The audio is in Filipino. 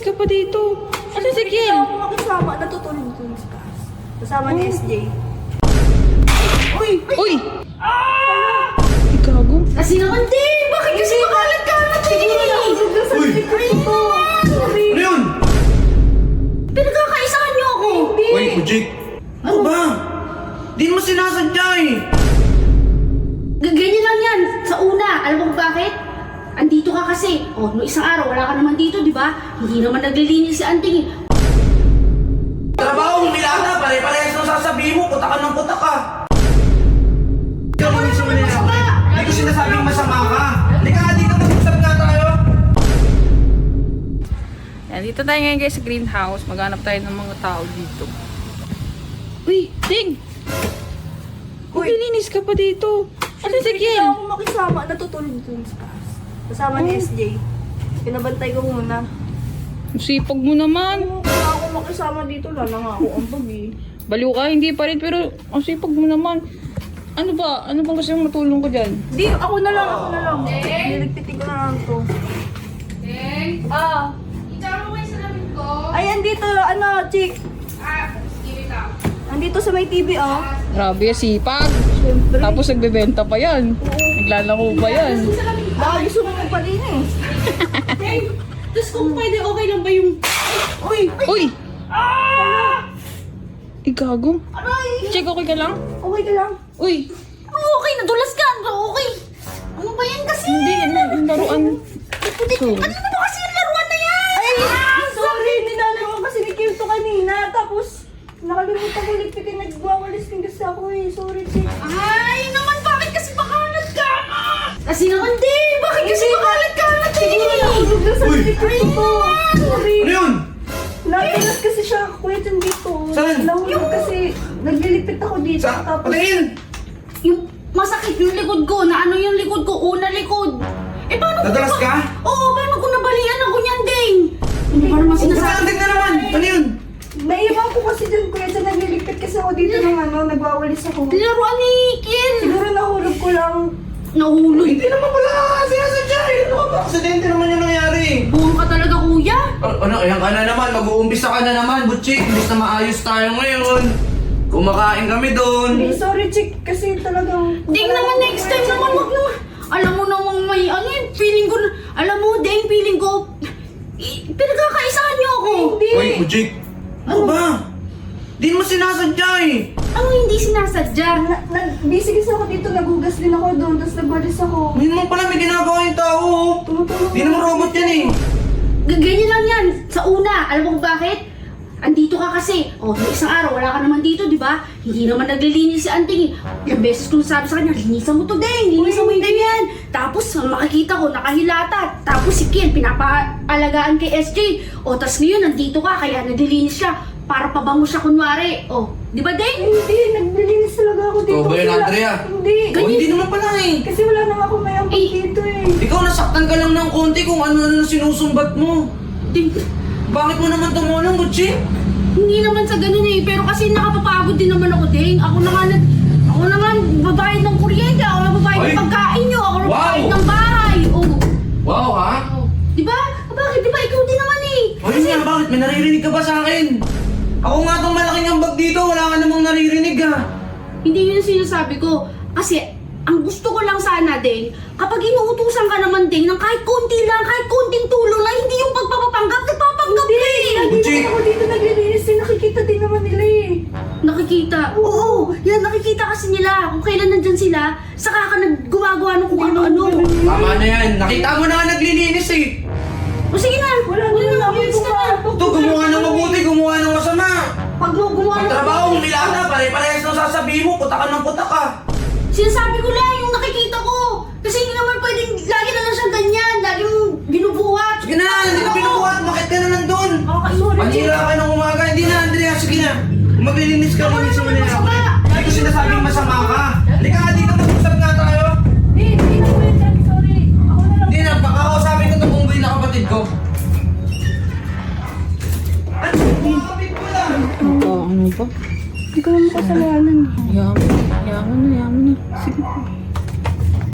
ka pa dito. Ano si Hindi Kiel? ako makisama, natutulog dun sa taas. Kasama ni SJ. Uy! Uy! Gago. Kasi naman din! Bakit kasi makalat-kalat Siguro eh? nahulog lang sa Uy! likod ko. Sorry. Ano yun? Pinagkakaisahan niyo ako! Uy, Ujik! Ano ba? Di mo sinasadya eh! Ganyan lang yan. Sa una, alam mo kung bakit? Andito ka kasi. Oh, no isang araw, wala ka naman dito, di ba? Hindi naman naglilinis si Anting eh. Trabaho, Milana! Pare-parehas nang sasabihin mo, puta ka ng puta ka! Ikaw Ako yung naman nila. masama. Hindi ko sinasabing masama ka! Hindi ka nga dito, mag-usap nga tayo! Yan, dito tayo ngayon guys sa greenhouse. Maghanap tayo ng mga tao dito. Uy, Ting! Maglilinis ka pa dito. Ano si Hindi Kiel? ako makisama, natutulog dun sa taas. Kasama ni SJ. Pinabantay ko muna. Ang sipag mo naman. Kung ako makisama dito, lala nga ako ang bag eh. Baliw ka, hindi pa rin. Pero ang sipag mo naman. Ano ba? Ano bang gusto mong matulong ko dyan? Di, ako na lang. Niligpitin ko na lang to. Ah. Itama mo yung salamin ko. Ay, andito, ano, chick. Give it up. Andito sa may TV, oh. Grabe, sipag. Siyempre. Tapos nagbebenta pa yan. Naglalako pa yan. Baka gusto mo magpalinis. Tapos kung pwede, okay lang ba yung... Uy! Uy! Gago. Aray! Check, okay ka lang? Okay ka lang? Uy! Okay, nadulas ka. Okay. Ano ba yan kasi? Hindi, laruan. So, Ano ba kasi yung laruan na yan? Ay! Sorry, nilalaro kasi ni Kim to kanina. Tapos, nakalimutan ko ligpitin. Nagwawalis din kasi ako eh. Sorry, chick. Ay, naman, bakit kasi makalat ka? Kasi naman din, bakit kasi makalat ka? Siguro nahulog lang sa Uy! likod ko. Sorry. Ano yun? Natilas kasi siya kuya dyan dito. Saan? Nahulog kasi. Naglilipit ako dito. Sa, Tapos, patingin! Yung masakit yung likod ko, na ano yung likod ko, una likod. Eh, paano ko Nadalas ka? Oo, paano ko nabalian ng kunyan ding? Hindi pa naman sinasabi. Sinasabi na naman! Ano yun? naiwan ko kasi dyan kuya dyan. Naglilipit kasi ako dito ng ano. Nagwawalis ako. Laruan ni Kiel. Siguro nahulog ko lang. Nahulog. Hindi naman pala sinasadya eh! Ano ka ba? Aksidente naman yung nangyari! Buwang ka talaga, kuya. Ano, ayan ka na naman, mag-uumpisa ka na naman, Butchik. Imbis na maayos tayo ngayon. Kumakain kami doon. Hey, sorry chick. Kasi talagang... Ding naman next time naman, wag naman. Alam mo namang may ano yun, feeling ko, alam mo, Ding, feeling ko, pinagkakaisahan niyo ako. Hindi. Uy, Butchik. Ano ba? Di mo sinasadya eh. Ano hindi sinasadya? Busy kasi ako dito. Nagugas din ako doon. Tapos nagwalis ako. Hindi mo pala may ginagawa yung tao. oh. Tumutulong. Di naman robot yan eh. Ganyan lang yan. Sa una, alam mo kung bakit? Andito ka kasi. Oh, no isang araw, wala ka naman dito, di ba? Hindi naman naglilinis si Anting. Ilang beses kong sabi sa kanya, linisan mo to, Deng. Linisan mo yung ganyan. Tapos, makikita ko, nakahilata. Tapos si Kiel, pinapaalagaan kay SJ. O, tas ngayon, nandito ka, kaya naglilinis siya. Para pabango siya kunwari. O, di ba, Deng? Hindi. Naglilinis talaga ako dito. Ikaw ba yun, Kasi wala- Andrea? Hindi. Oh, hindi naman pala eh. Kasi wala nang ako mayambag Eh. dito eh. Ikaw nasaktan ka lang ng konti kung ano-ano sinusumbat mo. Deng, Bakit mo naman tumulong, Butchik? hindi naman sa ganun eh. Pero kasi nakapapagod din naman ako, Deng. Ako na nga babayad ng kuryente. Ako na babayad Ay. ng pagkain nyo. Ako na Wow. babayad ng bahay. Oh. Wow ha? Di ba? Bakit? Di ba ikaw din naman eh? O yun nga, bakit? May naririnig ka ba sa akin? Ako nga tong malaking ambag dito, wala ka namang naririnig ha. Hindi yun yung sinasabi ko. Kasi, ang gusto ko lang sana, Deng, kapag inuutusan ka naman, Deng, ng kahit konti lang, kahit konting tulong lang, hindi yung pagpapapanggap, nagpapanggap ka eh. Lagi Butchik. naman ako dito naglilinis eh. Nakikita din naman nila eh. Nakikita. Oo, yan, nakikita kasi nila. Kung kailan nandyan sila, saka ka gumagawa ng kung ano-ano. Tama na yan, nakita mo na nga naglilinis eh. O sige na, Wala naman ako bilis ka na. Ito, gumawa ng mabuti, gumawa ng masama. Pag mo gumawa Ang trabaho, Milana, pare-parehas nang sasabihin mo, puta ka ng puta ka. Sinasabi ko lang yung nakikita ko. Kasi hindi naman pwedeng lagi na lang siyang ganyan. Lagi mong binubuhat. Sige na, hindi ko pinukuhat, bakit ka na nandun? Sorry, Panira ka ng umaga, hindi na, Andrea, sige na. Kung maglilinis ka, Ako linisin mo naman na ako. masama. Hindi ko sinasabing masama ka. Halika nga dito, mag-usap nga tayo. Hindi na kuya dyan. Sorry. Ako na lang. Hindi na, pakakausapin ko itong bunggoy na kapatid ko. Ano? Kapatid ko lang. ano ba? Hindi ko naman kasalanan. Yaman na. Sige.